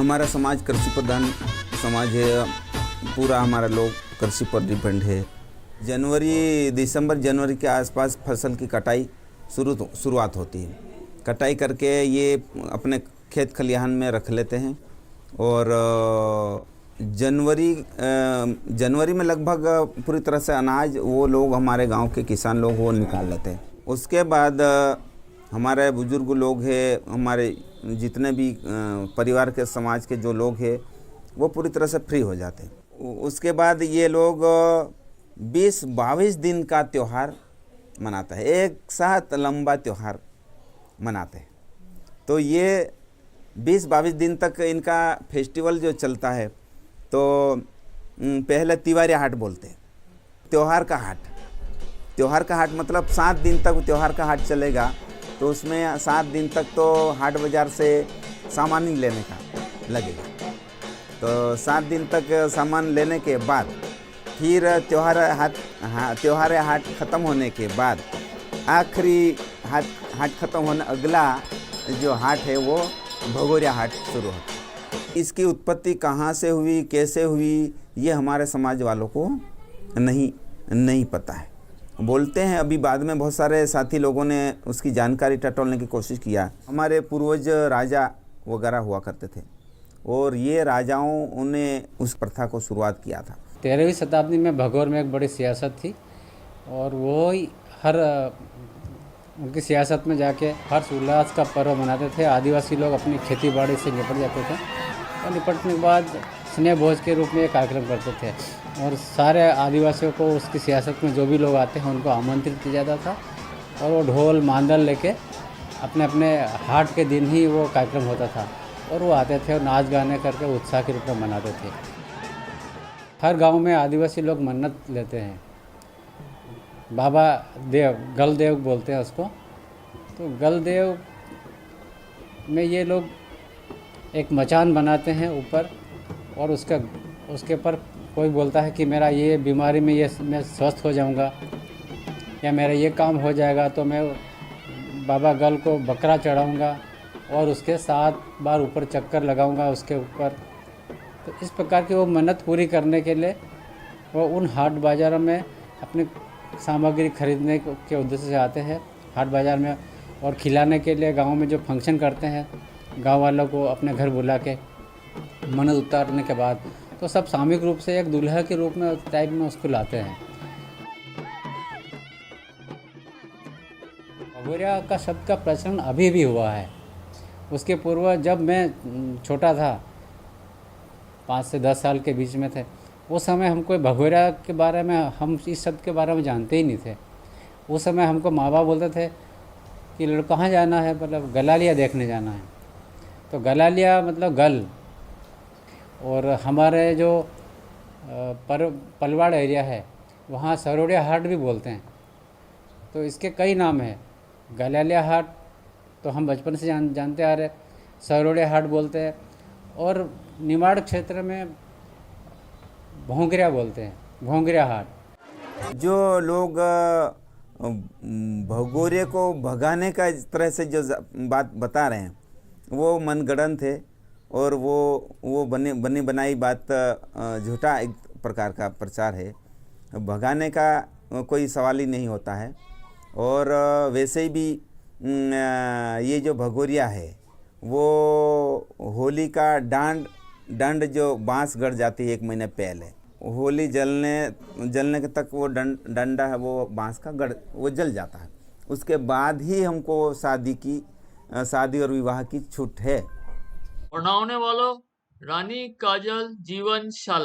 हमारा समाज कृषि प्रधान समाज है। पूरा हमारा लोग कृषि पर डिपेंड है। दिसंबर जनवरी के आसपास फसल की कटाई शुरुआत होती है। कटाई करके ये अपने खेत खलिहान में रख लेते हैं और जनवरी में लगभग पूरी तरह से अनाज वो लोग हमारे गांव के किसान लोग वो निकाल लेते हैं। उसके बाद हमारे बुजुर्ग लोग हैं, हमारे जितने भी परिवार के समाज के जो लोग हैं वो पूरी तरह से फ्री हो जाते हैं। उसके बाद ये लोग 20-22 दिन का त्यौहार मनाता है, एक साथ लंबा त्यौहार मनाते हैं। तो ये 20-22 दिन तक इनका फेस्टिवल जो चलता है तो पहले तिवारी हाट बोलते हैं, त्यौहार का हाट मतलब 7 दिन तक त्यौहार का हाट चलेगा। तो उसमें 7 दिन तक तो हाट बाज़ार से सामान ही लेने का लगेगा। तो 7 दिन तक सामान लेने के बाद फिर त्यौहार हाट ख़त्म होने के बाद आखिरी हाट ख़त्म होने अगला जो हाट है वो भगोरिया हाट शुरू होता है। इसकी उत्पत्ति कहाँ से हुई, कैसे हुई, ये हमारे समाज वालों को नहीं पता है। बोलते हैं अभी बाद में बहुत सारे साथी लोगों ने उसकी जानकारी टटोलने की कोशिश किया। हमारे पूर्वज राजा वगैरह हुआ करते थे और ये राजाओं ने उस प्रथा को शुरुआत किया था। 13वीं शताब्दी में भगोर में एक बड़ी सियासत थी और वो ही उनकी सियासत में जाके हर्ष उल्लास का पर्व मनाते थे। आदिवासी लोग अपनी खेती बाड़ी से निपट जाते थे और निपटने के बाद स्नेह भोज के रूप में एक कार्यक्रम करते थे और सारे आदिवासियों को उसकी सियासत में जो भी लोग आते हैं उनको आमंत्रित किया जाता था और वो ढोल मांदल लेके अपने अपने हाट के दिन ही वो कार्यक्रम होता था और वो आते थे और नाच गाने करके उत्साह के रूप में मनाते थे। हर गांव में आदिवासी लोग मन्नत लेते हैं, बाबा देव गल देव बोलते हैं उसको। तो गल देव में ये लोग एक मचान बनाते हैं ऊपर और उसके ऊपर कोई बोलता है कि मेरा ये बीमारी में मैं स्वस्थ हो जाऊंगा या मेरा ये काम हो जाएगा तो मैं बाबा गल को बकरा चढ़ाऊंगा और उसके 7 बार ऊपर चक्कर लगाऊंगा उसके ऊपर। तो इस प्रकार की वो मन्नत पूरी करने के लिए वो उन हाट बाज़ारों में अपनी सामग्री खरीदने के उद्देश्य से आते हैं हाट बाज़ार में और खिलाने के लिए गांव में जो फंक्शन करते हैं गांव वालों को अपने घर बुला के मन्नत उतारने के बाद तो सब सामूहिक रूप से एक दूल्हा के रूप में टाइप में उसको लाते हैं। भगोरिया का शब्द का प्रचलन अभी भी हुआ है। उसके पूर्व जब मैं छोटा था 5 से 10 साल के बीच में थे उस समय हमको भगोरिया के बारे में हम इस शब्द के बारे में जानते ही नहीं थे। उस समय हमको माँ बाप बोलते थे कि लड़का कहाँ जाना है, मतलब गलालिया देखने जाना है। तो गलालिया मतलब गल। और हमारे जो पलवाड़ एरिया है वहाँ सरोड़िया हाट भी बोलते हैं। तो इसके कई नाम हैं। गलालिया हाट तो हम बचपन से जानते आ रहे, सरोड़िया हाट बोलते हैं और निमाड़ क्षेत्र में भोंगरिया बोलते हैं, भोंगरिया हाट। जो लोग भगोरे को भगाने का इस तरह से जो बात बता रहे हैं वो मनगढ़ंत है और वो बनी बनाई बात झूठा एक प्रकार का प्रचार है। भगाने का कोई सवाल ही नहीं होता है। और वैसे भी ये जो भगोरिया है वो होली का डंड जो बांस गड़ जाती है 1 महीने पहले, होली जलने के तक वो डंडा है वो बांस का वो जल जाता है। उसके बाद ही हमको शादी और विवाह की छूट है। पढ़ाने वालों रानी काजल जीवनशाला।